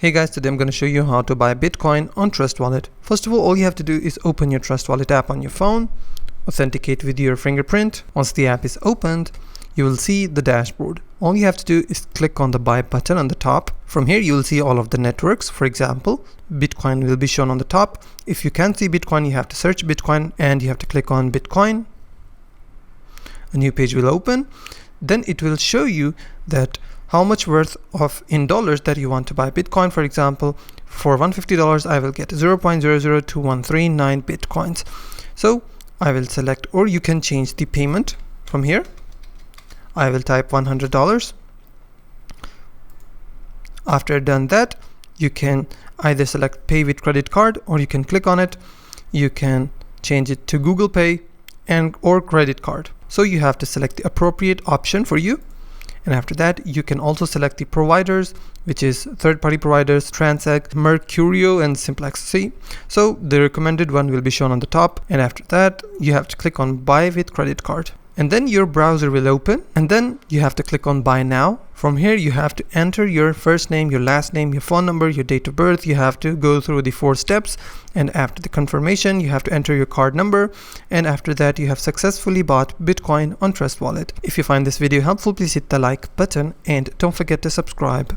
Hey guys, today I'm going to show you how to buy Bitcoin on Trust Wallet. First of all you have to do is open your Trust Wallet app on your phone, authenticate with your fingerprint. Once the app is opened, you will see the dashboard. All you have to do is click on the buy button on the top. From here you will see all of the networks. For example, Bitcoin will be shown on the top. If you can't see Bitcoin, you have to search Bitcoin and you have to click on Bitcoin. A new page will open. Then it will show you that how much worth of in dollars that you want to buy Bitcoin. For example, for $150 I will get 0.002139 Bitcoins. So I will select, or you can change the payment from here. I will type $100. After done that, you can either select pay with credit card, or you can click on it. You can change it to Google Pay or credit card. So you have to select the appropriate option for you. And after that, you can also select the providers, which is third-party providers, Transact, Mercurio, and Simplexity. So the recommended one will be shown on the top. And after that, you have to click on buy with credit card. And then your browser will open. And then you have to click on buy now. From here, you have to enter your first name, your last name, your phone number, your date of birth. You have to go through the 4 steps. And after the confirmation, you have to enter your card number. And after that, you have successfully bought Bitcoin on Trust Wallet. If you find this video helpful, please hit the like button and don't forget to subscribe.